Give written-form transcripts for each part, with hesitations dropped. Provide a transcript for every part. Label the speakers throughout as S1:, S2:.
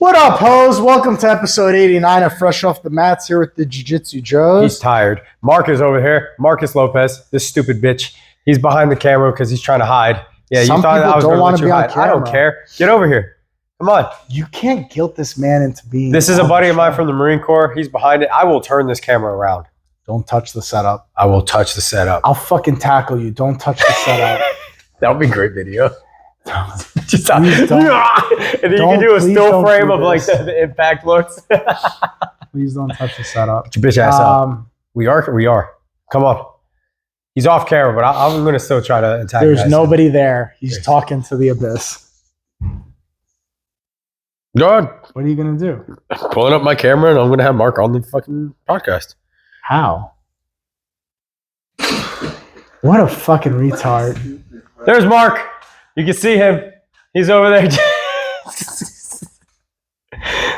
S1: What up, hoes? Welcome to episode 89 of Fresh Off the Mats here with the Jiu-Jitsu Joes.
S2: He's tired. Mark is over here. Marcus Lopez, this stupid bitch. He's behind the camera because he's trying to hide. Yeah,
S1: Some
S2: you thought
S1: people
S2: I was
S1: don't
S2: going to
S1: wanna
S2: let you
S1: be on
S2: hide. I don't
S1: camera.
S2: care. Get over here. Come on.
S1: You can't guilt this man into being...
S2: This is a
S1: on
S2: buddy
S1: the
S2: of mine
S1: show.
S2: from the Marine Corps. He's behind it. I will turn this camera around.
S1: Don't touch the setup.
S2: I will touch the setup.
S1: I'll fucking tackle you. Don't touch the setup.
S2: That would be a great video. Just
S1: Please don't.
S2: and then you can do a
S1: Please
S2: still
S1: don't
S2: frame
S1: do
S2: of like
S1: this.
S2: the impact looks.
S1: Please don't touch the setup.
S2: Get your bitch ass up. We are. Come on. He's off camera, but I'm going to still try to attack.
S1: There's nobody there. He's talking to the abyss.
S2: Go ahead.
S1: What are you going to do?
S2: Pulling up my camera and I'm going to have Mark on the fucking podcast.
S1: How? What a fucking retard.
S2: There's Mark. You can see him. He's over there.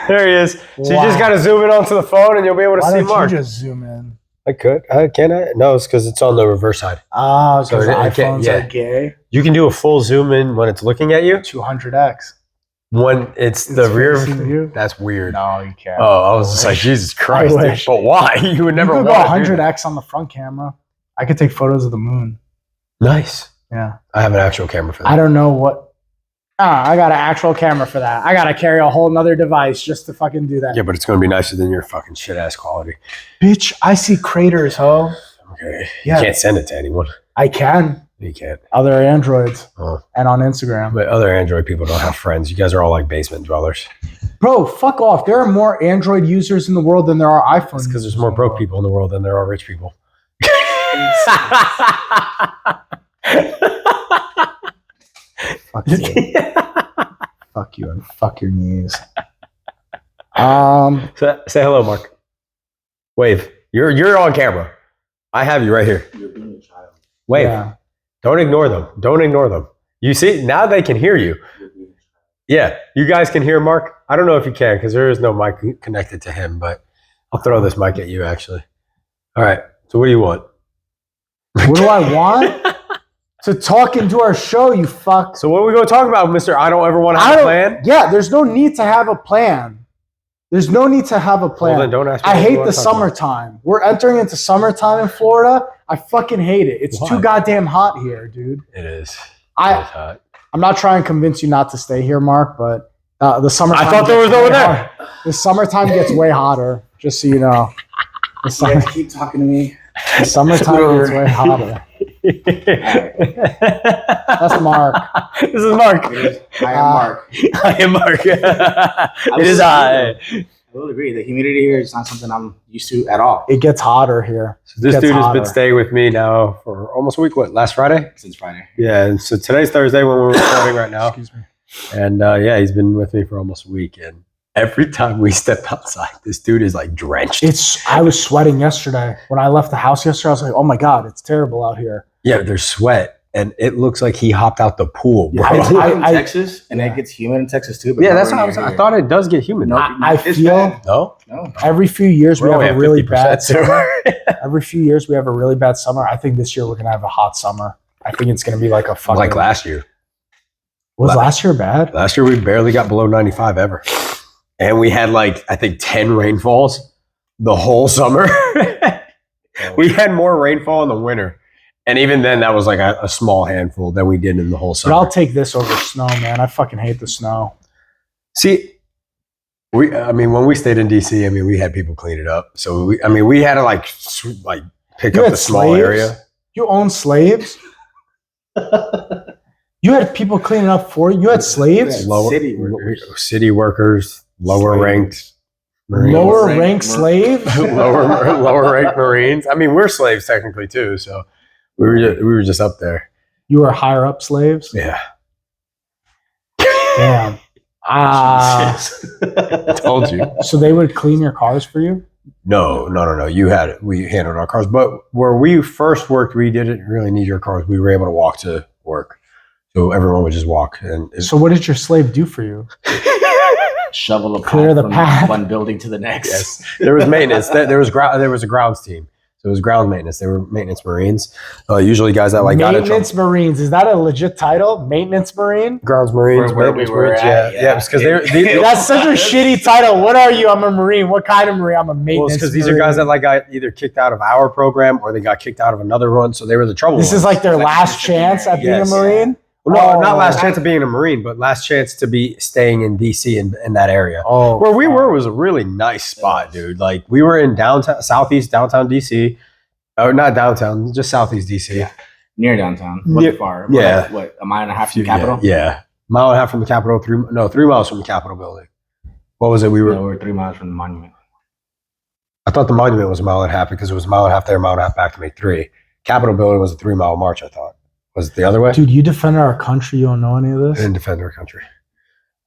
S2: There he is. So you just got to zoom in onto the phone and you'll be able to
S1: Why
S2: see
S1: don't
S2: Mark.
S1: you just zoom in?
S2: I could. Can I? No, it's because it's on the reverse side.
S1: Ah,
S2: So
S1: because
S2: I can't-
S1: iPhones
S2: yeah.
S1: are gay.
S2: You can do a full zoom in when it's looking at you.
S1: 200x.
S2: When it's the rear.
S1: facing you?
S2: That's weird.
S1: No, you can't.
S2: Oh, I was just like, Jesus Christ. dude.
S1: wish.
S2: But why? You would never
S1: you could go
S2: want to do that.
S1: 100x on the front camera. I could take photos of the moon.
S2: Nice.
S1: Yeah.
S2: I have an actual camera for that.
S1: I don't know what. I got an actual camera for that. I got to carry a whole nother device just to fucking do that.
S2: Yeah, but it's going to be nicer than your fucking shit ass quality.
S1: Bitch, I see craters, ho.
S2: Okay.
S1: Yeah.
S2: You can't send it to anyone.
S1: I can.
S2: You can't.
S1: Other Androids
S2: Oh.
S1: and on Instagram.
S2: But other Android people don't have friends. You guys are all like basement dwellers.
S1: Bro, fuck off. There are more Android users in the world than there are iPhone
S2: It's because
S1: users
S2: there's more
S1: in the
S2: broke
S1: world.
S2: people in the world than there are rich people.
S1: Fuck you. Fuck you and fuck your knees.
S2: Say hello, Mark. Wave. You're on camera. I have you right here.
S3: You're being a child.
S2: Wave.
S1: Yeah.
S2: Don't ignore them. Don't ignore them. You see, now they can hear you.
S3: You're being a child.
S2: Yeah, you guys can hear Mark. I don't know if you can because there is no mic connected to him, but I'll throw this mic at you actually. All right. So what do you want?
S1: What do I want? To talk into our show, you fuck.
S2: So what are we going to talk about, Mister? I don't ever want to have a plan.
S1: Yeah, there's no need to have a plan. There's no need to have a plan.
S2: Well, then don't ask me
S1: I
S2: what you
S1: hate
S2: wanna
S1: the
S2: talk about.
S1: summertime. We're entering into summertime in Florida. I fucking hate it. It's
S2: Why?
S1: too goddamn hot here, dude.
S2: It is. It is
S1: I'm
S2: hot.
S1: not trying to convince you not to stay here, Mark, but the summertime.
S2: I thought there was
S1: gets
S2: over
S1: way
S2: there.
S1: hot- The summertime gets way hotter, just so you know. The,
S3: You
S1: summer,
S3: guys keep talking to me.
S1: the summertime gets way hotter. That's Mark.
S2: This is Mark.
S3: It is, I am Mark.
S2: I am Mark. It is I.
S3: I will agree. The humidity here is not something I'm used to at all
S1: It gets hotter here.
S2: So this
S1: Gets
S2: dude has
S1: hotter.
S2: been staying with me now for almost a week. What, last Friday?
S3: since Friday.
S2: Yeah, and so today's Thursday when we're recording right now.
S1: Excuse me.
S2: And yeah, he's been with me for almost a week. And every time we step outside, this dude is like drenched.
S1: I was sweating yesterday. When I left the house yesterday, I was like, oh my God, it's terrible out here.
S2: Yeah, there's sweat. And it looks like he hopped out the pool, bro.
S1: Yeah,
S3: I'm in
S1: I-
S3: Texas, and
S1: yeah.
S3: it gets humid in Texas too. But
S2: Yeah, that's
S3: nowhere
S2: what
S3: near
S2: I
S3: here.
S2: thought it does get humid.
S3: No,
S1: I
S3: not this
S1: feel-
S3: bad.
S2: No?
S3: No.
S1: Every few years we
S2: We're
S1: have
S2: only
S1: a
S2: at
S1: really
S2: 50%
S1: bad
S2: too.
S1: summer. Every few years we have a really bad summer. I think this year we're gonna have a hot summer. I think it's gonna be like a fucking.
S2: Like last year.
S1: Was last year bad?
S2: Last year we barely got below 95 ever. And we had like, I think 10 rainfalls the whole summer. We had more rainfall in the winter. And even then, that was like a small handful than we did in the whole
S1: But
S2: summer.
S1: I'll take this over snow, man. I fucking hate the snow.
S2: See, when we stayed in DC, we had people clean it up. So we had to like pick
S1: You
S2: up
S1: had
S2: the small
S1: slaves?
S2: area.
S1: You own slaves? You had people cleaning up for you. You had slaves?
S3: Yeah. City workers.
S2: Lower
S3: Slaves.
S2: ranked Marines.
S1: Lower
S3: Rank-
S1: ranked slaves?
S2: lower ranked Marines. We're slaves technically too. So we were just up there.
S1: You were higher up slaves?
S2: Yeah.
S1: Damn.
S2: Told you.
S1: So they would clean your cars for you?
S2: No. You had it. We handled our cars. But where we first worked, we didn't really need your cars. We were able to walk to work. So everyone would just walk. And
S1: So what did your slave do for you?
S3: Shovel a
S1: Clear
S3: path
S1: the
S3: from
S1: path.
S3: one building to the next.
S2: yes, there was maintenance. There was a grounds team. So it was ground maintenance. They were maintenance Marines. Usually guys that like got in trouble.
S1: Maintenance Marines. Is that a legit title? Maintenance Marine?
S2: Grounds Marines,
S3: Where we
S2: maintenance
S3: were
S2: Marines.
S3: at,
S2: Yeah, it's because they're
S1: That's such a shitty title. What are you? I'm a Marine. What kind of Marine? I'm a maintenance.
S2: well, it's because these are guys that like got either kicked out of our program or they got kicked out of another one, so they were the trouble.
S1: This is like their last chance at being a
S2: Yes.
S1: Marine.
S2: well, no, not
S1: Oh.
S2: last chance of being a Marine, but last chance to be staying in DC in that area.
S1: Oh,
S2: Where we were was a really nice spot, dude. Like we were in southeast downtown DC, or not downtown, just southeast DC.
S3: Yeah. Near downtown.
S2: Yeah.
S3: What far?
S2: Yeah.
S3: What, a mile and a half from the Capitol?
S2: Yeah, mile and a half from the Capitol. 3 miles from the Capitol building. What was it?
S3: We were 3 miles from the monument.
S2: I thought the monument was a mile and a half because it was a mile and a half there, a mile and a half back to make 3. Capitol building was a 3 mile march. I thought was it the other way?
S1: dude, you defended our country. You don't know any of
S2: I
S1: this.
S2: didn't defend our country.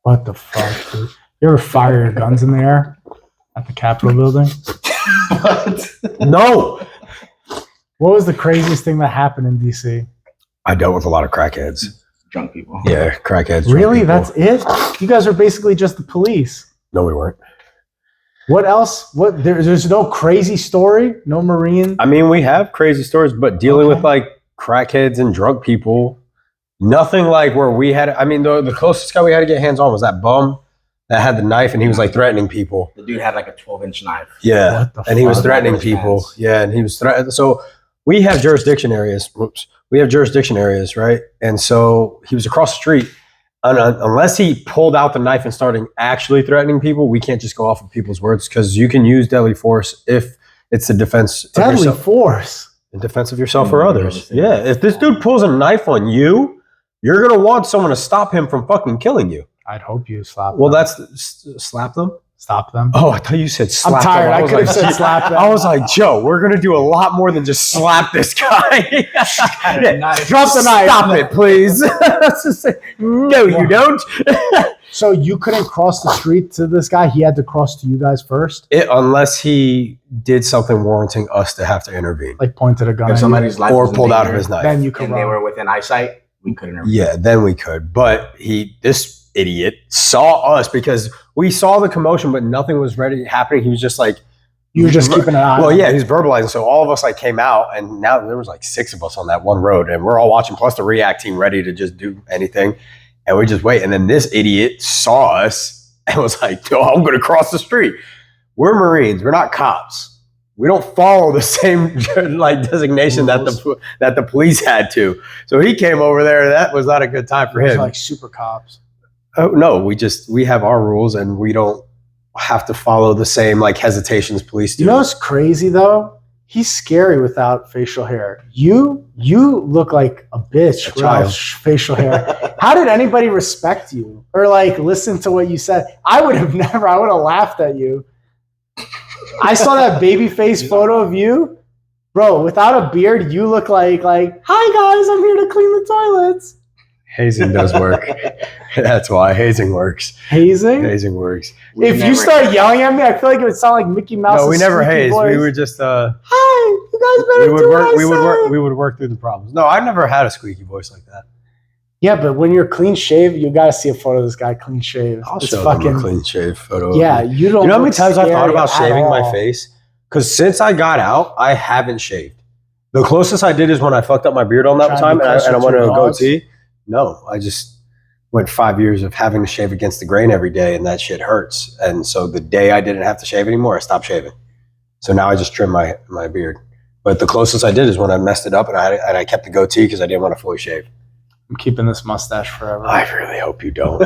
S1: What the fuck, dude? You ever fire your guns in the air at the Capitol building?
S2: No,
S1: What was the craziest thing that happened in DC?
S2: I dealt with a lot of crackheads.
S3: Drunk people.
S2: Yeah, crackheads. drunk
S1: Really?
S2: people.
S1: That's it? You guys are basically just the police.
S2: No, we weren't.
S1: What else? What? There's no crazy story. No Marine.
S2: I mean, we have crazy stories, but dealing
S1: Okay.
S2: with like crackheads and drunk people, nothing like where we had. I mean, the closest guy we had to get hands on was that bum that had the knife, and he was like threatening people.
S3: The dude had like a 12-inch knife.
S2: Yeah,
S1: What the
S2: and he was
S1: fuck?
S2: threatening
S3: Backwards
S2: people.
S3: pants.
S2: Yeah, and he was threatening. So we have jurisdiction areas. Whoops. We have jurisdiction areas, right? And so he was across the street. And unless he pulled out the knife and started actually threatening people, we can't just go off of people's words because you can use deadly force if it's the defense of
S1: Deadly
S2: yourself,
S1: force.
S2: in defense of yourself or
S3: Mm,
S2: others.
S3: really?
S2: Yeah, if this dude pulls a knife on you, you're gonna want someone to stop him from fucking killing you.
S1: I'd hope you slap.
S2: Well,
S1: them.
S2: that's slap them.
S1: Stop them.
S2: Oh, I thought you said slap
S1: I'm tired.
S2: them.
S1: I
S2: was
S1: could have
S2: like,
S1: said slap them.
S2: I was like, Joe, we're gonna do a lot more than just slap this guy.
S1: Drop the knife.
S2: Stop it, please. No, you don't.
S1: So you couldn't cross the street to this guy. He had to cross to you guys first.
S2: Unless he did something warranting us to have to intervene
S1: Like pointed a gun.
S3: If
S1: at you.
S3: somebody's life
S2: or
S3: was in
S2: pulled out of
S3: danger
S2: his knife.
S1: Then you could
S3: and they
S1: run.
S3: were within eyesight, we couldn't.
S2: Yeah, then we could. But this idiot saw us because we saw the commotion, but nothing was happening. He was just like,
S1: You were just keeping an eye.
S2: well,
S1: on
S2: yeah,
S1: him.
S2: he was verbalizing. So all of us like came out, and now there was like 6 of us on that one road, and we're all watching. Plus the React team ready to just do anything, and we just wait. And then this idiot saw us and was like, "Oh, I'm going to cross the street." We're Marines. We're not cops. We don't follow the same like designation that the police had to. So he came over there, and that was not a good time for
S1: Those are
S2: him.
S1: like super cops.
S2: Oh no, we have our rules, and we don't have to follow the same like hesitations police do.
S1: You know what's crazy though? He's scary without facial hair. You look like a bitch
S2: A
S1: without
S2: child.
S1: facial hair. How did anybody respect you or like listen to what you said? I would have never. I would have laughed at you. I saw that baby face photo of you, bro. Without a beard, you look like hi guys, I'm here to clean the toilets.
S2: Hazing does work. That's why hazing works.
S1: Hazing.
S2: Hazing works.
S3: We
S1: If you
S3: never-
S1: start yelling at me, I feel like it would sound like Mickey Mouse.
S2: No, we never hazed.
S1: Voice.
S2: We would just
S1: Hi, you guys better
S2: we would
S1: do
S2: work.
S1: what
S2: We
S1: I
S2: would work.
S1: say.
S2: We would work through the problems. No, I've never had a squeaky voice like that.
S1: Yeah, but when you're clean shaved, you got to see a photo of this guy clean shaved.
S2: I'll
S1: It's
S2: show
S1: fucking
S2: them a clean shave photo. of
S1: yeah.
S2: me.
S1: You don't.
S2: You know how many
S1: look
S2: times I've thought
S1: scary
S2: about
S1: at
S2: shaving my
S1: all.
S2: face? Because since I got out, I haven't shaved. The closest I did is when I fucked up my beard on that
S1: Trying to
S2: time,
S1: be
S2: and I
S1: closer
S2: went
S1: to
S2: to a
S1: your dogs?
S2: goatee. No, I just went 5 years of having to shave against the grain every day, and that shit hurts. And so the day I didn't have to shave anymore, I stopped shaving. So now I just trim my beard. But the closest I did is when I messed it up, and I kept the goatee because I didn't want to fully shave.
S1: I'm keeping this mustache forever.
S2: I really hope you don't.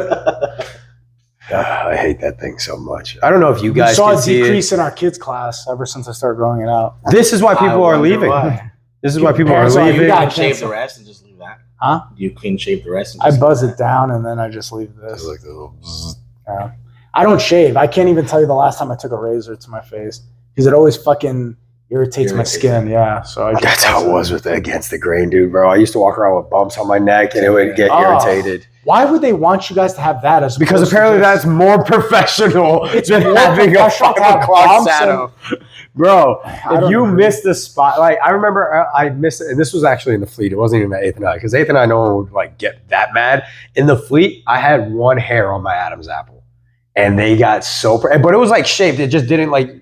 S2: I hate that thing so much. I don't know if you
S1: we
S2: guys
S1: saw
S2: can
S1: a
S2: see
S1: decrease in our kids' class ever since I started growing it out.
S2: it. This is why people
S3: I
S2: are
S3: wonder
S2: leaving.
S3: why.
S2: This is why people are
S1: Parents are like,
S2: leaving.
S1: you
S3: You
S1: got
S3: clean shave
S1: cancel.
S3: the rest and just leave that.
S1: Huh?
S3: Do you clean shave the rest? And
S1: I
S3: just
S1: buzz
S3: leave
S1: it down and then I just leave this.
S2: It's like the little bzzz.
S1: Yeah. I don't shave. I can't even tell you the last time I took a razor to my face because it always fucking irritates my
S3: Irritates
S1: skin. Yeah, so I just
S2: That's how
S1: buzz
S2: it was with the Against the Grain, dude, bro. I used to walk around with bumps on my neck, and it would get
S1: Oh.
S2: irritated.
S1: Why would they want you guys to have that? As
S2: Because
S1: opposed to
S2: apparently
S1: just-
S2: that's more professional
S1: It's
S2: than
S1: more
S2: having a
S1: professional to
S2: 5
S1: have
S2: o'clock
S1: bumps
S2: shadow. Bro,
S1: I
S2: if
S1: don't
S2: you
S1: agree.
S2: missed the spot, like I remember I missed it, and this was actually in the fleet. It wasn't even at 8th and I, because 8th and I, no one would like get that mad. In the fleet, I had one hair on my Adam's apple, and they got so, but it was like shaved. It just didn't like,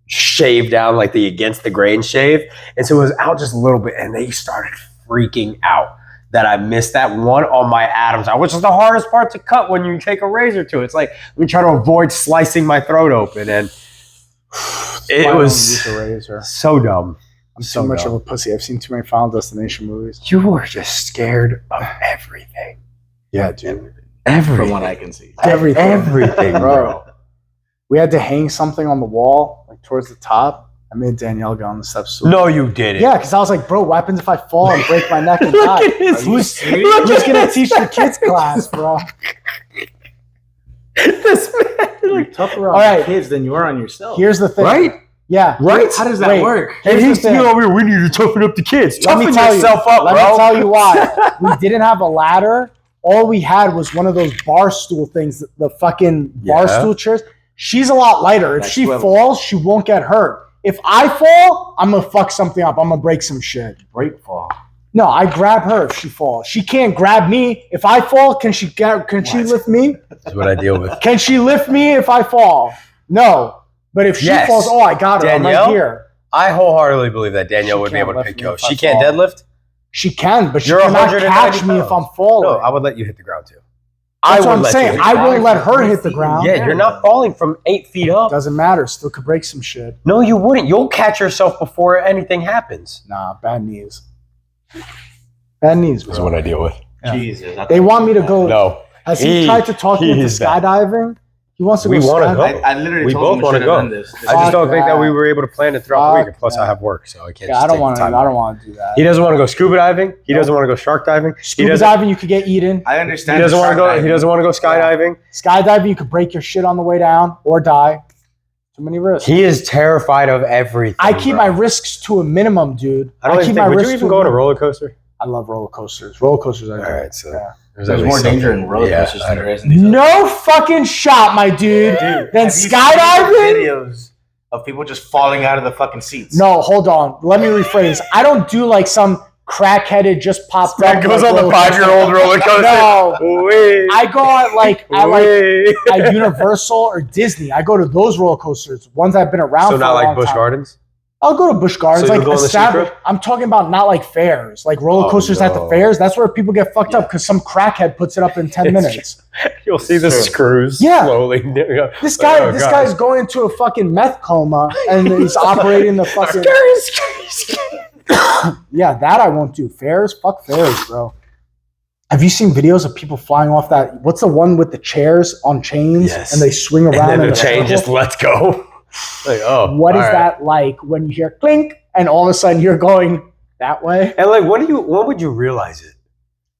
S2: shave down like the against the grain shave, and so it was out just a little bit, and they started freaking out that I missed that one on my Adam's, which is the hardest part to cut when you take a razor to it. It's like we try to avoid slicing my throat open, and it was so dumb.
S1: I'm so much of a pussy. I've seen too many Final Destination movies.
S2: You were just scared of everything.
S1: Yeah, dude.
S2: Everything.
S3: From what I can see.
S2: Everything, bro.
S1: We had to hang something on the wall, like towards the top. I made Danielle go on the steps.
S2: No, you didn't.
S1: Yeah, because I was like, bro, what happens if I fall and break my neck and die? Who's going to teach the kids class, bro?
S2: This man.
S3: You're tougher on
S1: All right.
S3: kids than you are on yourself.
S1: Here's the thing.
S2: Right?
S1: Yeah.
S2: Right?
S3: How does that work?
S1: Here's the thing.
S2: over here, we need to toughen up the kids.
S1: Let me
S2: Toughen
S1: tell
S2: yourself up,
S1: Let
S2: bro.
S1: me tell you why. We didn't have a ladder. All we had was one of those bar stool things, the fucking bar stool chairs. She's a lot lighter. If she falls, she won't get hurt. If I fall, I'm going to fuck something up. I'm going to break some shit.
S3: Break fall.
S1: No, I grab her if she falls. She can't grab me. If I fall, can she lift me?
S2: That's what I deal with.
S1: Can she lift me if I fall? No. But if she falls, I got her.
S2: Danielle?
S1: I'm right here.
S2: I wholeheartedly believe that Danielle would be able to pick you up. She can't deadlift?
S1: She can, but she
S2: You're
S1: cannot
S2: 190
S1: catch me if I'm falling.
S2: No, I would let you hit the ground too.
S1: That's what I'm saying. I won't let her hit the ground.
S2: Yeah, you're not falling from 8 feet up.
S1: Doesn't matter. Still could break some shit.
S2: No, you wouldn't. You'll catch yourself before anything happens.
S1: Nah, bad knees. Bad knees, bro.
S2: This is what I deal with.
S1: Yeah.
S3: Jesus.
S1: They want me to go.
S2: No.
S1: Has he tried to talk me into skydiving? He wants to go skydiving.
S3: I literally
S2: We
S3: told
S2: both
S3: him we
S2: want to
S3: should have
S2: go.
S3: done this.
S2: I just don't think that we were able to plan it throughout the week. And plus,
S1: that.
S2: I have work, so I can't.
S1: Yeah, I don't want to. I don't want to do that.
S2: He doesn't want to go scuba diving. He doesn't want to go shark diving.
S1: Scuba diving, you could get eaten.
S3: I understand.
S2: He doesn't want to go. He doesn't want to go skydiving.
S1: Skydiving, you could break your shit on the way down or die. Too many risks.
S2: He is terrified of everything.
S1: I keep my risks to a minimum, dude.
S2: I don't even think. Would you even go on a roller coaster?
S1: I love roller coasters. Roller coasters are
S2: all
S1: good.
S2: right. So
S3: there's more danger in roller coasters than there is in these.
S1: No fucking shot, my dude. Then skydiving.
S3: Videos of people just falling out of the fucking seats.
S1: No, hold on. Let me rephrase. I don't do like some crackheaded just popped
S2: That
S1: up.
S2: goes on the 5-year-old roller coaster.
S1: No,
S2: Wait.
S1: I go on at Universal or Disney. I go to those roller coasters. Ones I've been around.
S2: So
S1: for
S2: not
S1: a
S2: like
S1: long
S2: Busch
S1: time.
S2: Gardens.
S1: I'll go to Busch Gardens.
S2: So you
S1: like
S2: go on the
S1: established.
S2: Secret?
S1: I'm talking about not like fairs, like roller coasters at the fairs. That's where people get fucked up because some crackhead puts it up in 10 minutes.
S2: You'll see the screws slowly.
S1: This guy's going into a fucking meth coma and he's operating the fucking. Yeah, that I won't do. Fairs, fuck fairs, bro. Have you seen videos of people flying off that? What's the one with the chairs on chains and they swing around?
S2: And then the chain just lets go. Like,
S1: what is that like when you hear clink and all of a sudden you're going that way?
S2: And like, when would you realize it?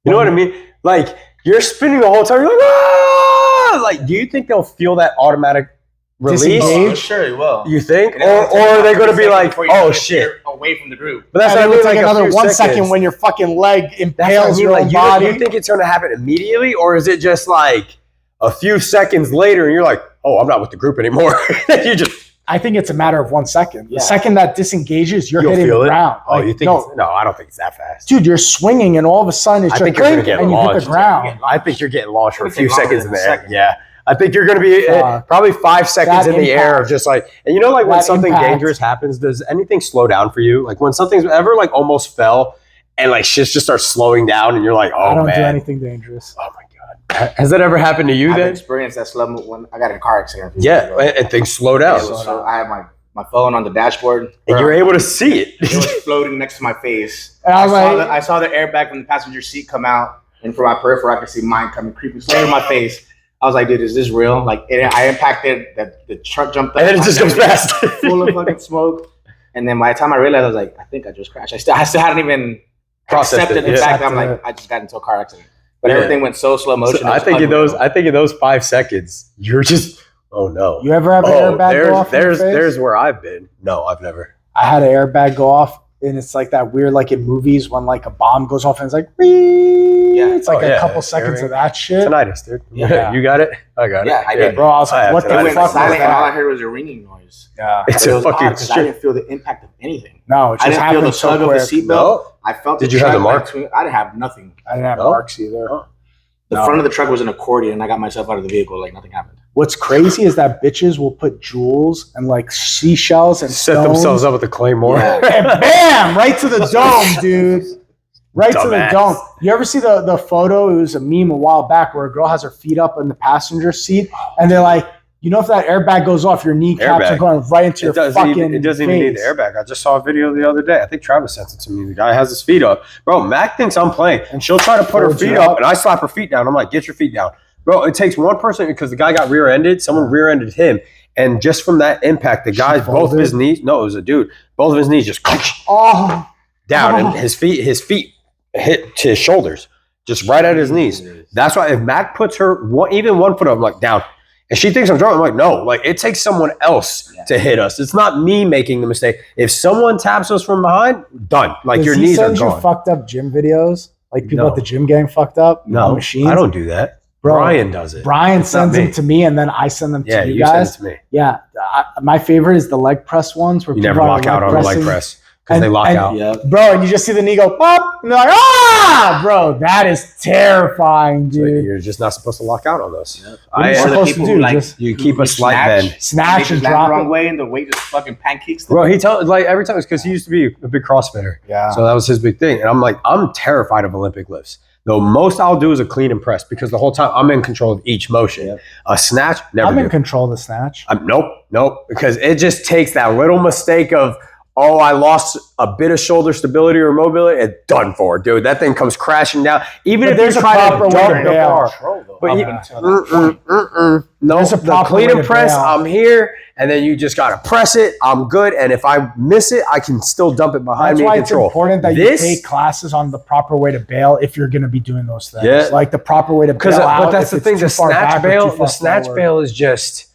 S2: You know what I mean? Like, you're spinning the whole time. You're like, ah! Like, do you think they'll feel that automatic release?
S1: Disengage?
S3: Sure, he will.
S2: You think? Or are they going to be like, oh shit?
S3: Away from the group.
S2: But that's
S1: and
S2: what I
S1: it's
S2: mean,
S1: like another 1
S2: seconds.
S1: second when your fucking leg impales your own
S2: You
S1: body.
S2: think it's going to happen immediately? Or is it just like a few seconds later and you're like, oh, I'm not with the group anymore? You just...
S1: I think it's a matter of 1 second. The second that disengages, you'll hitting
S2: feel
S1: the
S2: it?
S1: ground.
S2: Oh,
S1: Like,
S2: you think? No, I don't think it's that fast.
S1: dude, you're swinging and all of a sudden it's
S2: I
S1: just
S2: think you're going to
S1: clink
S2: get
S1: and you hit
S2: launched.
S1: the ground.
S2: I think you're getting launched for a few
S3: It's longer
S2: seconds in
S3: than
S2: the
S3: a
S2: air.
S3: second.
S2: Yeah. I think you're going to be probably 5 seconds in the air of just like, and you know, like when
S1: That
S2: something
S1: impact.
S2: dangerous happens, does anything slow down for you? Like when something's ever like almost fell and like shit just starts slowing down and you're like, oh
S1: I don't
S2: man.
S1: do anything dangerous.
S2: Oh my God. Has that ever happened to you
S3: I've
S2: then?
S3: experienced that slow when I got in a car accident.
S2: Yeah. And things slow down.
S3: So I have my phone on the dashboard.
S2: And you're able to see it.
S3: It was floating next to my face.
S1: And I was
S3: I saw the airbag from the passenger seat come out, and from my peripheral, I could see mine coming creeping slowly in my face. I was like, dude, is this real? Like, I impacted that the truck jumped up.
S2: And then it just goes fast.
S3: Full of fucking smoke. And then by the time I realized, I was like, I think I just crashed. I still hadn't even accepted the fact that I'm like, I just got into a car accident. But everything went so slow motion.
S2: So I think in those 5 seconds, you're just, oh no.
S1: You ever have an airbag go off?
S2: There's where I've been. No, I've never.
S1: I had an airbag go off, and it's like that weird, like in movies when like a bomb goes off and it's like, yeah, it's like a couple seconds of that shit.
S2: Tinnitus, dude.
S1: Yeah.
S2: You got it? I got it.
S3: Yeah, I did.
S1: Bro, I was like, what the
S3: It went
S1: fuck was
S3: silent, and all I
S1: that?
S3: heard was a ringing noise.
S1: Yeah.
S2: It's
S3: It
S2: a
S3: was
S2: fucking
S3: odd because I didn't feel the impact of anything.
S1: No, it
S3: I
S1: just
S3: didn't feel the
S1: happened so
S3: tug of the
S1: quick.
S3: seatbelt.
S2: No.
S3: I felt.
S2: Did
S3: the
S2: you have the
S3: track
S2: mark?
S3: between- I didn't have nothing.
S1: I didn't have
S2: No?
S1: marks either.
S2: Oh.
S3: The front of the truck was an accordion, and I got myself out of the vehicle like nothing happened.
S1: What's crazy is that bitches will put jewels and like seashells and
S2: Set
S1: stones,
S2: themselves up with the claymore.
S1: and bam, right to the dome, dude. Right to the
S2: Dumbass.
S1: dome. You ever see the photo? It was a meme a while back where a girl has her feet up in the passenger seat, and they're like, you know, if that airbag goes off, your kneecaps are going right into your fucking
S2: It doesn't even need the airbag. I just saw a video the other day. I think Travis sent it to me. The guy has his feet up. Bro, Mac thinks I'm playing. And she'll try to put her
S1: Folds
S2: feet
S1: it
S2: up,
S1: up.
S2: and I slap her feet down. I'm like, get your feet down. Bro, it takes one person because the guy got rear-ended. Someone rear-ended him. And just from that impact, the guy's both of his knees, no, it was a dude, both of his knees just down. And his feet hit to his shoulders, just right at his knees. That's why if Mac puts her even one foot up, I'm like, down. And she thinks I'm drunk. I'm like, no, like it takes someone else to hit us. It's not me making the mistake. If someone taps us from behind, done. Like your knees are
S1: you
S2: gone.
S1: fucked up gym videos, like people
S2: No.
S1: at the gym getting fucked up.
S2: No,
S1: on machines.
S2: I don't do that.
S1: Bro,
S2: Brian does it.
S1: Brian
S2: It's not
S1: sends
S2: me.
S1: them to me, and then I send them to
S2: Yeah,
S1: you
S2: you
S1: guys.
S2: send it to me.
S1: Yeah, my favorite is the leg press ones where
S2: You
S1: people
S2: never
S1: are
S2: lock out on a leg
S1: pressing.
S2: press because they lock
S1: and-
S2: out.
S3: Yeah.
S1: Bro, and you just see the knee go pop, and they're like, ah, bro, that is terrifying,
S2: So
S1: dude.
S2: you're just not supposed to lock out on those.
S3: Yep.
S1: What are you
S3: Or the
S1: supposed to
S3: people
S1: do?
S3: who, like,
S1: Just
S2: You keep a
S3: who
S2: slight
S3: snatch.
S2: bend.
S1: snatch
S3: They
S1: and
S3: just land
S1: drop
S3: the wrong
S1: it.
S3: way and the weight just fucking pancakes them.
S2: Bro, he tells like every time it's because he used to be a big CrossFitter.
S1: Yeah.
S2: So that was his big thing. And I'm like, I'm terrified of Olympic lifts. The most I'll do is a clean and press because the whole time I'm in control of each motion.
S3: Yep.
S2: A snatch, never
S1: I'm
S2: do.
S1: in control of the snatch.
S2: Nope. Because it just takes that little mistake of, oh, I lost a bit of shoulder stability or mobility. It's done for, dude. That thing comes crashing down. Even
S1: But
S2: if
S1: there's
S2: you
S1: a
S2: try
S1: proper
S2: to
S1: way
S2: dump
S1: to
S2: the
S1: bail.
S2: bar. But
S3: Up
S2: you,
S3: until that point.
S2: no,
S1: There's a
S2: the
S1: proper
S2: clean
S1: way
S2: and
S1: to
S2: press,
S1: bail.
S2: I'm here, and then you just gotta press it. I'm good, and if I miss it, I can still dump it behind
S1: That's
S2: me
S1: why
S2: in
S1: it's
S2: control.
S1: important that
S2: This-
S1: you take classes on the proper way to bail if you're going to be doing those things.
S2: Yeah.
S1: Like the proper way to bail
S2: Because,
S1: out.
S2: but that's
S1: if
S2: the
S1: it's
S2: thing.
S1: too
S2: The
S1: far
S2: snatch
S1: back or
S2: bail,
S1: too far
S2: the snatch
S1: forward.
S2: bail is just.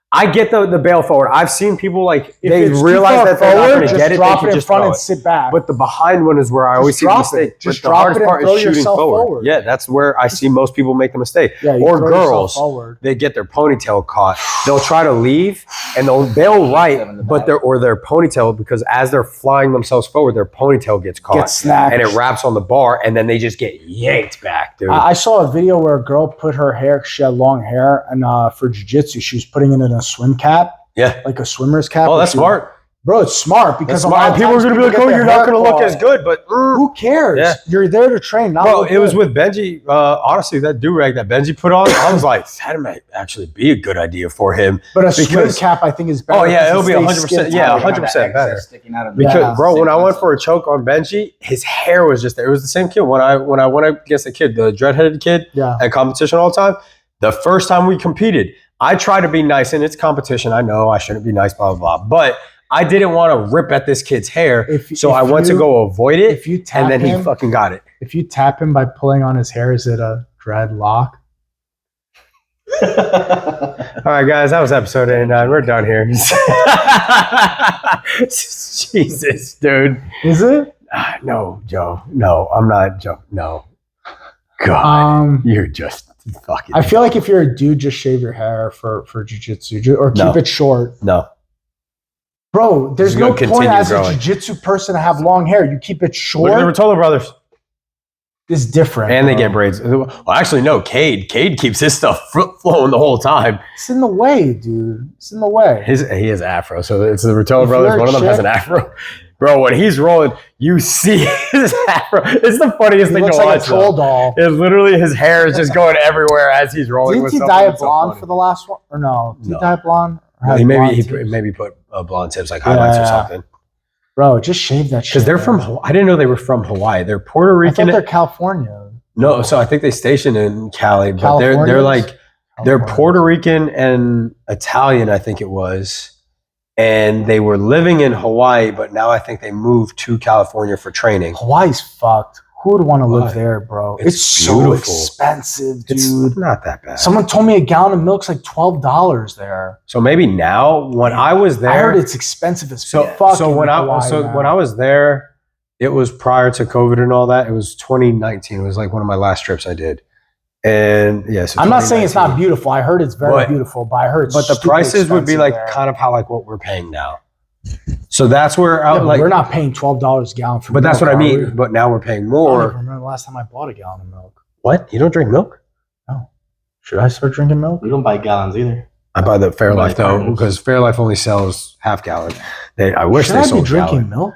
S2: I get the bail forward. I've seen people like
S1: If
S2: they
S1: it's too
S2: realize
S1: far
S2: that they're not
S1: forward,
S2: going to
S1: just
S2: get it. They
S1: drop
S2: can
S1: it in
S2: just
S1: front
S2: throw
S1: and
S2: it.
S1: sit back.
S2: But the behind one is where I always
S1: Just
S2: see the
S1: drop
S2: mistake.
S1: it. Just
S2: But the
S1: drop
S2: hardest
S1: it and
S2: part
S1: throw
S2: is shooting
S1: yourself
S2: forward.
S1: forward.
S2: Yeah, that's where I see most people make the mistake.
S1: Yeah, you
S2: Or
S1: throw yourself
S2: girls,
S1: forward.
S2: they get their ponytail caught. They'll try to leave and they'll bail right, but their ponytail, because as they're flying themselves forward, their ponytail gets caught.
S1: Get snatched.
S2: And it wraps on the bar, and then they just get yanked back, dude.
S1: I saw a video where a girl put her hair, she had long hair, and for jiu-jitsu, she was putting it in a swim cap,
S2: Yeah.
S1: like a swimmer's cap.
S2: Oh, that's
S1: She-
S2: smart.
S1: Bro, it's smart because
S2: That's
S1: a
S2: smart.
S1: lot
S2: And
S1: of
S2: people are
S1: times
S2: going to be like,
S1: get
S2: oh,
S1: their
S2: you're not
S1: hair
S2: going to look
S1: caught.
S2: as good, but
S1: Who cares?
S2: Yeah.
S1: You're there to train. Not
S2: bro,
S1: look
S2: it was
S1: good.
S2: with Benji. Honestly, that do-rag that Benji put on, I was like, that might actually be a good idea for him.
S1: But a swim
S2: because-
S1: cap, I think, is better.
S2: Oh, yeah,
S1: because
S2: it'll
S1: it
S2: be
S1: stays
S2: 100%.
S1: skin
S2: Yeah,
S1: tight.
S2: 100% better.
S3: Sticking out of
S2: Because,
S1: Yeah.
S2: bro, when I went for a choke on Benji, his hair was just there. It was the same kid. When I went against the kid, the dreadheaded kid
S1: Yeah.
S2: at competition all the time, the first time we competed, I tried to be nice, and it's competition. I know I shouldn't be nice, blah, blah, blah. But I didn't want to rip at this kid's hair, so I went to go avoid it,
S1: If you tap
S2: and then he
S1: him,
S2: fucking got it.
S1: if you tap him by pulling on his hair, is it a dreadlock?
S2: All right, guys, that was episode 89. We're done here. Jesus, dude.
S1: Is it?
S2: No, Joe. No, I'm not Joe. No. God, you're just fucking.
S1: I feel like if you're a dude, just shave your hair for jiu-jitsu or keep
S2: No.
S1: it short.
S2: No.
S1: Bro, there's
S2: Just
S1: no
S2: gonna
S1: point
S2: continue
S1: as
S2: growing.
S1: a jiu-jitsu person to have long hair. You keep it
S2: Look at the
S1: short.
S2: Rotolo brothers.
S1: It's different.
S2: And they
S1: bro.
S2: get braids. Well, actually, no. Cade keeps his stuff flowing the whole time.
S1: It's in the way, dude. It's in the way.
S2: He has afro. So it's the Rotolo
S1: If
S2: brothers.
S1: you're a
S2: One of them has
S1: chick-
S2: an afro. Bro, when he's rolling, you see his afro. It's the funniest
S1: He
S2: thing to
S1: looks like a
S2: watch.
S1: troll
S2: though.
S1: doll.
S2: It's literally his hair is just going everywhere as he's rolling.
S1: Didn't
S2: with
S1: he
S2: something.
S1: dye it
S2: It's so
S1: blonde
S2: funny.
S1: for the last one? Or no? Did
S2: No.
S1: he dye it blonde? Or have
S2: He
S1: blonde
S2: maybe
S1: tips?
S2: put blonde tips like highlights or
S1: Yeah.
S2: something.
S1: Bro, just shave that shit.
S2: Because they're from
S1: man.
S2: Hawaii. I didn't know they were from Hawaii. They're Puerto
S1: I thought
S2: Rican.
S1: they're California.
S2: No, so I think they stationed in Cali, but they're
S1: Californians?
S2: like they're
S1: California.
S2: Puerto Rican and Italian, I think it was. And they were living in Hawaii, but now I think they moved to California for training.
S1: Hawaii's fucked. Who would want to
S2: Why?
S1: live there, bro?
S2: It's
S1: It's so
S2: beautiful.
S1: expensive, dude.
S2: It's not that bad.
S1: Someone told me a gallon of milk's like $12 there.
S2: So maybe now, when I was there,
S1: I heard it's expensive as
S2: so
S1: fuck.
S2: so
S1: in
S2: when
S1: Hawaii now.
S2: when I was there, it was prior to COVID and all that. It was 2019. It was like one of my last trips I did. And yeah, so
S1: I'm not saying it's not
S2: 2019.
S1: beautiful. I heard it's very
S2: But-
S1: beautiful, but I heard it's
S2: But the
S1: stupid
S2: prices would be
S1: expensive
S2: like
S1: there.
S2: kind of how like what we're paying now. So that's where I
S1: Yeah, but
S2: like.
S1: we're not paying $12 a gallon for
S2: But that's
S1: milk,
S2: what I
S1: are we?
S2: mean. But now we're paying
S1: I don't
S2: more.
S1: even remember the last time I bought a gallon of milk.
S2: What? You don't drink milk?
S1: Should I start drinking milk?
S3: We don't buy gallons either.
S2: I buy the Fairlife though,
S3: Caramels.
S2: because Fairlife only sells half gallon. I wish
S1: Should
S2: they
S1: I be
S2: sold
S1: drinking
S2: gallon.
S1: milk?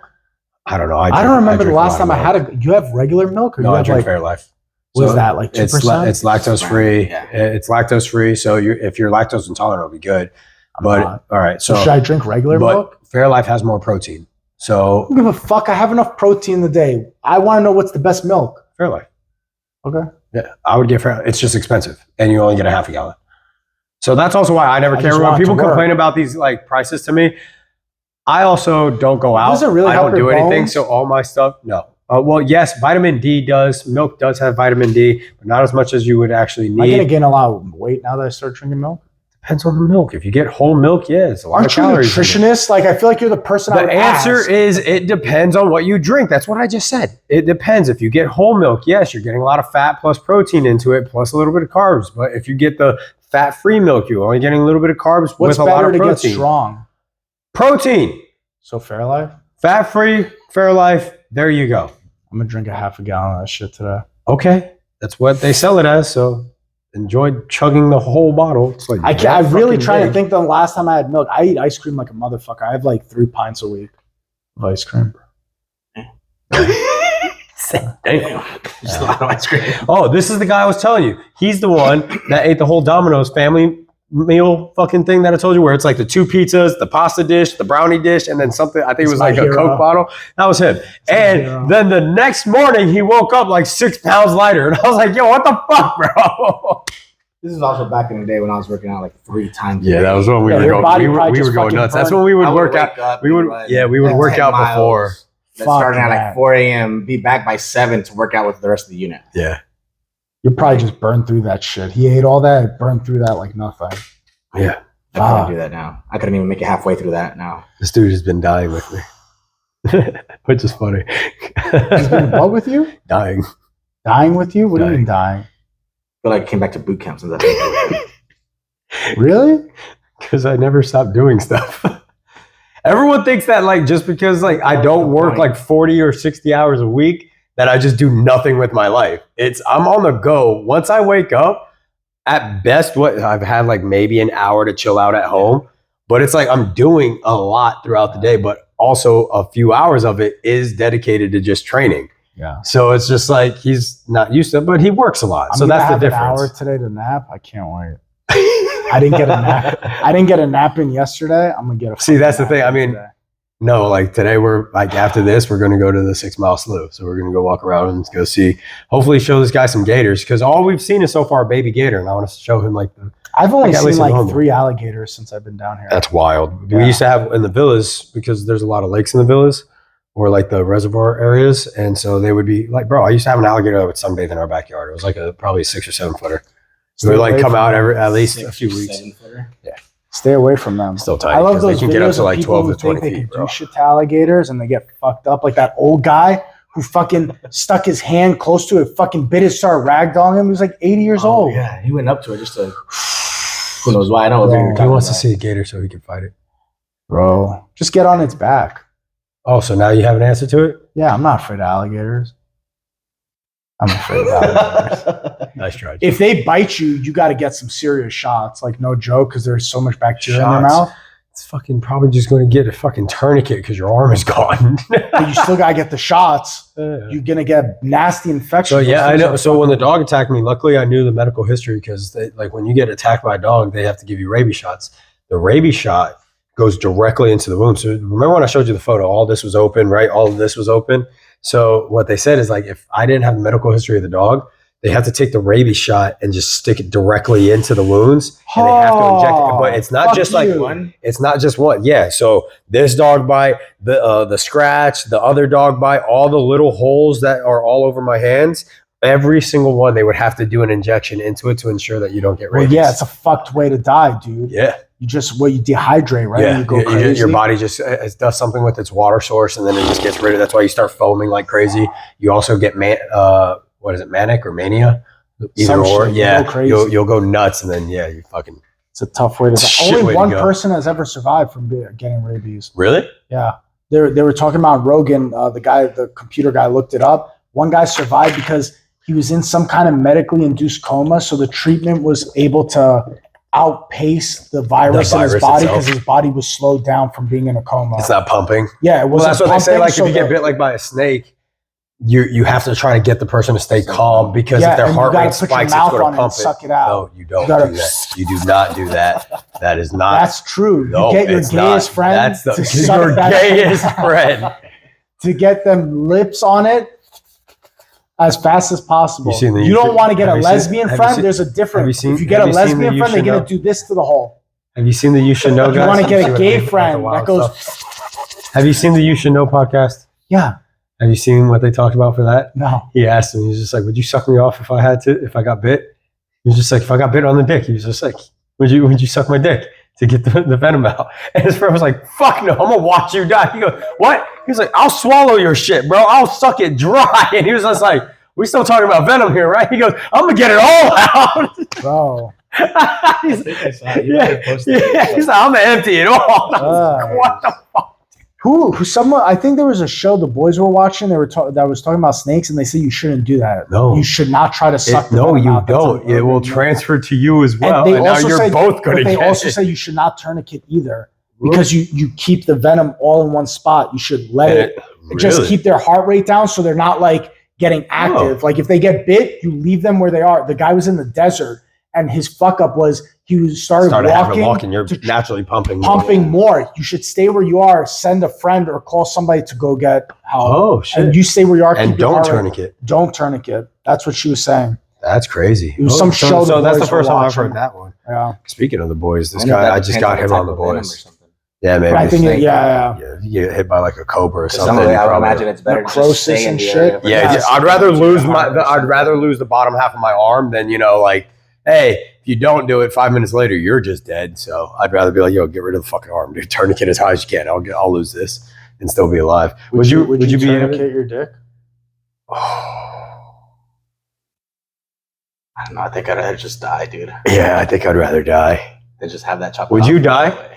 S2: I don't know.
S1: I don't remember the
S2: drink a
S1: last
S2: lot
S1: time
S2: of
S1: I had
S2: milk.
S1: you have regular milk or
S2: No,
S1: you
S2: I
S1: have
S2: drink
S1: like
S2: Fairlife.
S1: what is
S2: So
S1: that like 2%?
S2: It's lactose free.
S3: Yeah.
S2: It's lactose free. So if you're lactose intolerant, it'll be good.
S1: I'm
S2: But
S1: not.
S2: all right,
S1: So
S2: so
S1: should I drink regular milk?
S2: but Fairlife has more protein.
S1: I
S2: So
S1: don't give a fuck. I have enough protein in the day. I want to know what's the best milk.
S2: Fairlife.
S1: Okay.
S2: Yeah, I would get Fairlife. It's just expensive, and you only get a half a gallon. So that's also why I never
S1: I
S2: care
S1: just
S2: when
S1: want it to
S2: people
S1: work.
S2: complain about these like prices to me. I also don't go out.
S1: Does it really
S2: I
S1: help
S2: don't do
S1: your
S2: anything.
S1: bones?
S2: So all my stuff, no. Well, yes, vitamin D does. Milk does have vitamin D, but not as much as you would actually
S1: Am I gonna
S2: need.
S1: gain a lot of weight now that I start drinking milk?
S2: Depends on the milk. If you get whole milk, yeah, it's a lot
S1: Aren't
S2: of
S1: you a
S2: calories. in it.
S1: nutritionist? Like I feel like you're the person I
S2: The
S1: would
S2: answer
S1: ask.
S2: is it depends on what you drink. That's what I just said. It depends. If you get whole milk, yes, you're getting a lot of fat plus protein into it, plus a little bit of carbs. But if you get the fat-free milk, you're only getting a little bit of carbs
S1: What's
S2: with a lot
S1: better
S2: of
S1: to get
S2: protein.
S1: strong?
S2: Protein,
S1: So Fairlife?
S2: fat-free, Fairlife. There you go.
S1: I'm gonna drink a half a gallon of that shit today.
S2: Okay, that's what they sell it as. So enjoy chugging the whole bottle. It's like
S1: I can't,
S2: that
S1: I'm really
S2: fucking
S1: trying to
S2: big.
S1: think the last time I had milk. I eat ice cream like a motherfucker. I have like 3 pints a week of ice cream.
S2: Damn.
S3: Just a lot of ice cream.
S2: Oh, this is the guy I was telling you. He's the one that ate the whole Domino's family meal fucking thing that I told you, where it's like the 2 pizzas, the pasta dish, the brownie dish, and then something, I think it
S1: It's
S2: was
S1: my
S2: like a
S1: hero.
S2: Coke bottle. That was him.
S1: my
S2: And
S1: hero.
S2: then the next morning, he woke up like 6 pounds lighter. And I was like, yo, what the fuck, bro?
S3: This is also back in the day when I was working out like 3 times. a
S2: Yeah,
S3: day.
S2: that was when we
S1: Yeah,
S2: were
S1: your
S2: going.
S1: body
S2: We were,
S1: probably
S2: we were
S1: just
S2: going
S1: fucking
S2: nuts. That's
S1: burned.
S2: when we
S3: I
S2: would work out.
S3: wake up
S2: We
S3: and
S2: would,
S3: run
S2: yeah, we would
S3: 10
S2: work out
S3: miles.
S2: before.
S3: That's
S1: Fuck
S3: starting at
S1: that.
S3: like 4 a.m. Be back by 7 to work out with the rest of the unit.
S2: Yeah,
S1: You probably just burned through that shit. He ate all that, burned through that like nothing.
S2: yeah.
S3: I couldn't do that now. I couldn't even make it halfway through that now.
S2: This dude has been dying with me, which is funny.
S1: He's been in love with you?
S2: Dying.
S1: Dying with you? What do you mean dying?
S3: I feel like I came back to boot camp since that.
S1: Really?
S2: Because I never stopped doing stuff. Everyone thinks that like just because like I don't work like 40 or 60 hours a week that I just do nothing with my life. I'm on the go. Once I wake up, at best what I've had like maybe an hour to chill out at home, but it's like I'm doing a lot throughout the day, but also a few hours of it is dedicated to just training.
S1: Yeah.
S2: So it's just like he's not used to it, but he works a lot.
S1: I'm
S2: So
S1: gonna
S2: that's the
S1: have an hour
S2: difference.
S1: today to nap. I can't wait. I didn't get a nap. I didn't get a nap in yesterday. I'm gonna get a
S2: See, that's the
S1: fucking
S2: thing.
S1: nap
S2: I mean,
S1: today.
S2: No, like today we're like after this, we're going to go to the 6 Mile Slough. So we're going to go walk around and go see, hopefully show this guy some gators because all we've seen is so far a baby gator. And I want to show him like
S1: I've only
S2: like, at
S1: seen
S2: least a
S1: like
S2: normal.
S1: 3 alligators since I've been down here.
S2: that's wild.
S1: Yeah.
S2: We used to have in the villas because there's a lot of lakes in the villas or like the reservoir areas. And so they would be like, bro, I used to have an alligator that would sunbathe in our backyard. It was like probably a 6 or 7 footer. So
S1: Stay
S2: we like
S1: away
S2: come
S1: from
S2: out
S1: them.
S2: at least a
S3: 6
S2: few
S3: or
S2: weeks.
S3: 7 footer.
S1: Stay away from them.
S2: Still tiny.
S1: I love
S2: 'cause they
S1: those
S2: can get
S1: videos
S2: up to
S1: of
S2: like
S1: people
S2: 12
S1: who
S2: to 20
S1: think they
S2: feet,
S1: can
S2: bro.
S1: do shit to alligators and they get fucked up. Like that old guy who fucking stuck his hand close to it, fucking bit it, started ragdolling him. He was like 80 years
S3: Oh,
S1: old.
S3: yeah, he went up to it just to. Who knows why? I know.
S1: Bro,
S2: He wants to see a gator so he can fight it.
S1: Bro, just get on its back.
S2: Oh, so now you have an answer to it?
S1: Yeah, I'm not afraid of alligators. I'm afraid of alligators.
S2: Nice try.
S1: If they bite you, you got to get some serious shots. Like no joke, because there's so much bacteria in their
S2: Shots.
S1: mouth.
S2: It's fucking probably just going to get a fucking tourniquet because your arm is gone.
S1: But you still got to get the shots. You're gonna get nasty infections.
S2: So yeah,
S1: Those
S2: I
S1: things
S2: know.
S1: are
S2: So when the
S1: fucking-
S2: dog attacked me, luckily I knew the medical history because like when you get attacked by a dog, they have to give you rabies shots. The rabies shot goes directly into the wound. So remember when I showed you the photo? All this was open, right? All of this was open. So what they said is like if I didn't have the medical history of the dog, they have to take the rabies shot and just stick it directly into the wounds, and they have to inject it. But it's not
S1: Fuck
S2: just like
S1: you.
S3: one.
S2: it's not just one. Yeah. So this dog bite, the scratch, the other dog bite, all the little holes that are all over my hands, every single one, they would have to do an injection into it to ensure that you don't get
S1: Well,
S2: rabies.
S1: yeah, it's a fucked way to die, dude.
S2: yeah.
S1: You just you dehydrate, right?
S2: Yeah.
S1: And you go
S2: Your-
S1: crazy.
S2: Your body just it does something with its water source, and then it just gets rid of. That's why you start foaming like crazy. You also get what is it, manic or mania? Either
S1: Some
S2: or.
S1: shit, you
S2: Yeah.
S1: go crazy.
S2: You'll go nuts, and then you fucking
S1: It's a tough way to
S2: It's a
S1: die.
S2: shit
S1: Only
S2: way to
S1: one
S2: go.
S1: person has ever survived from getting rabies.
S2: really.
S1: Yeah. They were talking about Rogan, the computer guy looked it up. One guy survived because he was in some kind of medically induced coma. So the treatment was able to outpace the virus in his
S2: virus
S1: body
S2: itself.
S1: because his body was slowed down from being in a coma.
S2: It's not pumping.
S1: Yeah, it
S2: Well,
S1: wasn't
S2: that's what they say.
S1: pumping,
S2: Like
S1: so
S2: if you get
S1: the-
S2: bit like by a snake, you have to try to get the person to stay calm because if their
S1: and
S2: heart
S1: you gotta
S2: rate
S1: put your
S2: spikes, it's
S1: mouth
S2: going
S1: on
S2: to
S1: it and
S2: pump it.
S1: suck it out.
S2: No, you don't
S1: You gotta-
S2: do that. You do not do that. That is not.
S1: That's true.
S2: No,
S1: You get your
S2: it's
S1: gayest
S2: not.
S1: friend
S2: That's the
S1: to suck
S2: your
S1: that
S2: gayest
S1: shit out,
S2: friend.
S1: to get them lips on it as fast as possible.
S2: You seen the
S1: You don't
S2: should-
S1: want to get a
S2: have you seen-
S1: lesbian
S2: have you
S1: friend.
S2: seen-
S1: There's a
S2: have you
S1: difference.
S2: seen-
S1: If you get
S2: have
S1: a
S2: you seen the
S1: lesbian
S2: You
S1: friend, they're
S2: Should
S1: gonna
S2: Know?
S1: do this to the hole.
S2: Have you seen the You Should Know
S1: If you
S2: guys?
S1: want to get
S2: See
S1: a
S2: what
S1: gay
S2: they do with
S1: friend
S2: the wild
S1: that goes,
S2: stuff? Have you seen the You Should Know podcast?
S1: yeah,
S2: Have you seen what they talked about for that?
S1: no.
S2: He asked him, he was just like, would you suck me off if I got bit? He was just like, if I got bit on the dick, he was just like, would you suck my dick to get the venom out? And his friend was like, fuck no, I'm gonna watch you die. He goes, what? He was like, I'll swallow your shit, bro. I'll suck it dry. And he was just like, we still talking about venom here, right? He goes, I'm gonna get it all out.
S1: Bro.
S2: He's,
S3: I saw it. You
S2: yeah,
S3: might have posted it.
S2: yeah, he's like, I'm gonna empty it all. I was like, what the fuck?
S1: Who someone, I think there was a show the boys were watching, that was talking about snakes, and they said you shouldn't do that.
S2: No.
S1: You should not try to suck the
S2: No,
S1: venom
S2: you
S1: out. That's
S2: don't.
S1: a-
S2: It will transfer to you as well.
S1: they
S2: And now
S1: also
S2: you're
S1: say-
S2: both going to
S1: But they
S2: get
S1: also
S2: it.
S1: say you should not tourniquet either, because you keep the venom all in one spot. You should let
S2: And
S1: it just
S2: really?
S1: keep their heart rate down so they're not like getting active. Like if they get bit, you leave them where they are. The guy was in the desert, and his fuck up was he started
S2: having
S1: walking,
S2: you're
S1: to
S2: naturally pumping.
S1: pumping more. You should stay where you are. Send a friend or call somebody to go get help.
S2: Oh shit!
S1: And you stay where you are.
S2: And
S1: keep your
S2: don't
S1: heart rate-
S2: tourniquet.
S1: Don't tourniquet. That's what she was saying.
S2: That's crazy.
S1: It was some show the
S2: So that's the
S1: boys were
S2: first time I've
S1: watching.
S2: heard that one.
S1: Yeah,
S2: Speaking of the boys, this
S3: I know
S2: guy
S3: that
S2: I just
S3: depends
S2: got
S3: the
S2: him
S3: type
S2: on the
S3: of venom or
S2: boys.
S3: something.
S2: Yeah, maybe.
S1: but I think
S3: snake.
S1: yeah.
S2: yeah, you get hit by like a cobra or
S3: 'Cause
S2: something.
S3: some of it, I would
S2: probably-
S3: imagine it's better to just
S1: Necrosis
S3: stay in
S1: and
S3: the
S1: shit.
S3: area.
S2: Yeah,
S1: Yeah.
S2: I'd rather lose
S3: my.
S2: I'd rather lose the bottom half of my arm than like, hey, if you don't do it 5 minutes later, you're just dead. So I'd rather be like, yo, get rid of the fucking arm, dude. Tourniquet as high as you can. I'll lose this and still be alive. Would you be
S1: tourniquet your dick?
S3: I don't know. I think I'd just die, dude.
S2: Yeah, I think I'd rather die.
S3: They just have that chocolate.
S2: Would you
S3: coffee.
S2: die?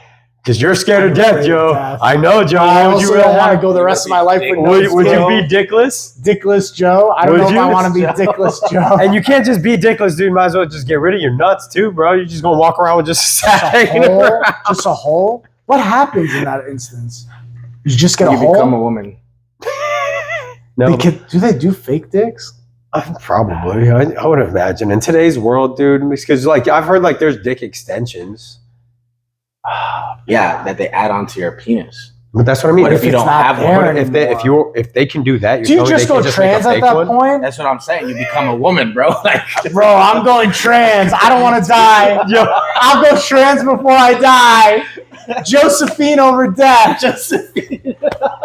S2: Because you're scared of
S1: I'm
S2: death,
S1: afraid of
S2: Joe.
S1: death.
S2: I know, Joe.
S1: I
S2: What would
S1: also
S2: you
S1: don't want to
S2: rather
S1: go the rest of my life with no
S2: Would you
S1: skill.
S2: be dickless?
S1: Dickless Joe? I don't
S2: Would
S1: know if I
S2: you?
S1: want to be Dickless Joe.
S2: And you can't just be dickless, dude. Might as well just get rid of your nuts too, bro. You're just gonna walk around with just a sack
S1: a
S2: hanging
S1: hole,
S2: around.
S1: just a hole. What happens in that instance? You just get
S3: You
S1: a hole.
S3: become a woman.
S2: No,
S1: Do they do fake dicks?
S2: probably. I would imagine in today's world, dude. Because like I've heard like there's dick extensions,
S3: Yeah, that they add onto your penis.
S2: but that's what I mean.
S3: What if you
S1: it's
S3: don't
S1: not
S3: have
S1: there
S3: one?
S2: If they can do that,
S1: Do you
S2: telling me
S1: just
S2: they
S1: go
S2: can make a
S1: trans at
S2: fake
S1: that
S2: one?
S1: point?
S3: That's what I'm saying. You become a woman, bro. Like,
S1: Bro, I'm going trans. I don't want to die.
S2: Yo,
S1: I'll go trans before I die. Josephine over death.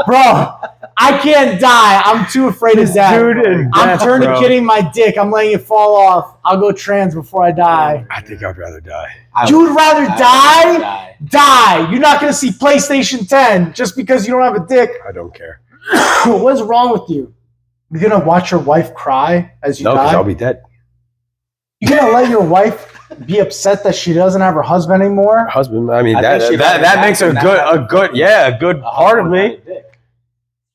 S1: Bro, I can't die. I'm too afraid of death.
S2: dude in
S1: I'm
S2: death,
S1: tourniqueting my dick. I'm letting it fall off. I'll go trans before I die.
S2: I think I'd rather die.
S1: You would rather
S3: I
S1: die?
S3: would die.
S1: Die. You're not going to see PlayStation 10 just because you don't have a dick.
S2: I don't care.
S1: What's wrong with you? You're going to watch your wife cry as you
S2: No, because
S1: die?
S2: I'll be dead.
S1: You're going to let your wife be upset that she doesn't have her husband anymore?
S2: Husband. I mean
S3: I
S2: that
S3: think she'd
S2: that,
S3: rather
S2: that
S3: die
S2: makes
S3: than not have
S2: a good part of me.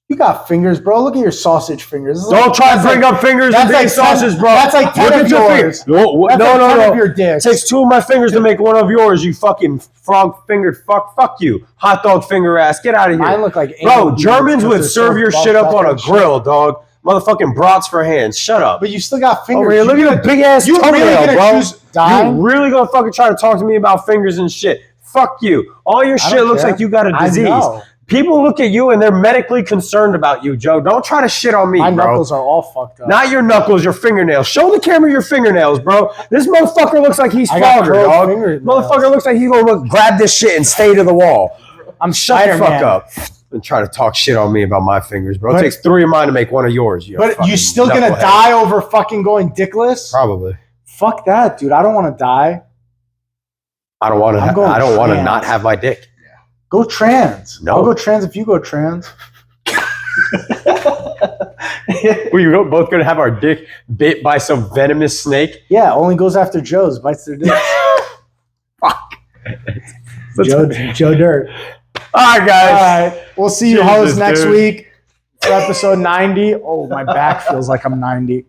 S1: You got fingers, bro. Look at your sausage fingers. This is
S2: Don't
S1: like-
S2: try to
S1: that's
S2: bring
S1: like-
S2: up fingers
S1: that's
S2: and big
S1: like 10
S2: sausage, bro.
S1: that's like 10
S2: Look
S1: of
S2: at your
S1: yours.
S2: fingers. No,
S1: That's like 10 of your
S2: It
S1: dicks.
S2: takes two of my fingers to make one of yours, you fucking frog-fingered fuck. Fuck you. Hot dog finger ass. Get out of here.
S1: Mine look like
S2: Bro,
S1: anal
S2: Germans
S1: beads
S2: would
S1: because
S2: serve
S1: they're
S2: your
S1: so
S2: shit up
S1: buffed
S2: on a
S1: and shit.
S2: grill, dog. Motherfucking brats for hands. Shut up.
S1: But you still got fingers.
S2: Over here, look at the big ass
S1: You really
S2: toenail,
S1: gonna
S2: bro.
S1: choose dying?
S2: You really gonna fucking try to talk to me about fingers and shit? Fuck you. All your
S1: I
S2: shit
S1: don't
S2: looks
S1: care.
S2: like you got a
S1: I
S2: disease.
S1: know.
S2: People look at you and they're medically concerned about you, Joe. Don't try to shit on me,
S1: My
S2: bro.
S1: knuckles are all fucked up.
S2: Not your knuckles, your fingernails. Show the camera your fingernails, bro. This motherfucker looks like he's
S1: I got
S2: Frogger,
S1: curled
S2: dog.
S1: fingernails.
S2: Motherfucker looks like he's gonna grab this shit and stay to the wall.
S1: I'm
S2: Shut the fuck
S1: Spider-Man.
S2: up and try to talk shit on me about my fingers, bro.
S1: But-
S2: it takes 3 of mine to make one of yours. You
S1: But you
S2: fucking
S1: still gonna
S2: knucklehead.
S1: die over fucking going dickless?
S2: Probably.
S1: Fuck that, dude. I don't want to die.
S2: I don't want
S1: I'm
S2: to.
S1: going
S2: I don't want to
S1: trans.
S2: not have my dick.
S1: Go trans.
S2: No.
S1: I'll go trans if you go trans.
S2: We're both gonna have our dick bit by some venomous snake.
S1: Yeah, only goes after Joe's. Bites their dick.
S2: Fuck.
S1: Joe Dirt.
S2: All right, guys.
S1: All right. We'll see you
S2: Jesus,
S1: hoes next
S2: dude.
S1: week for episode 90. Oh, my back feels like I'm 90.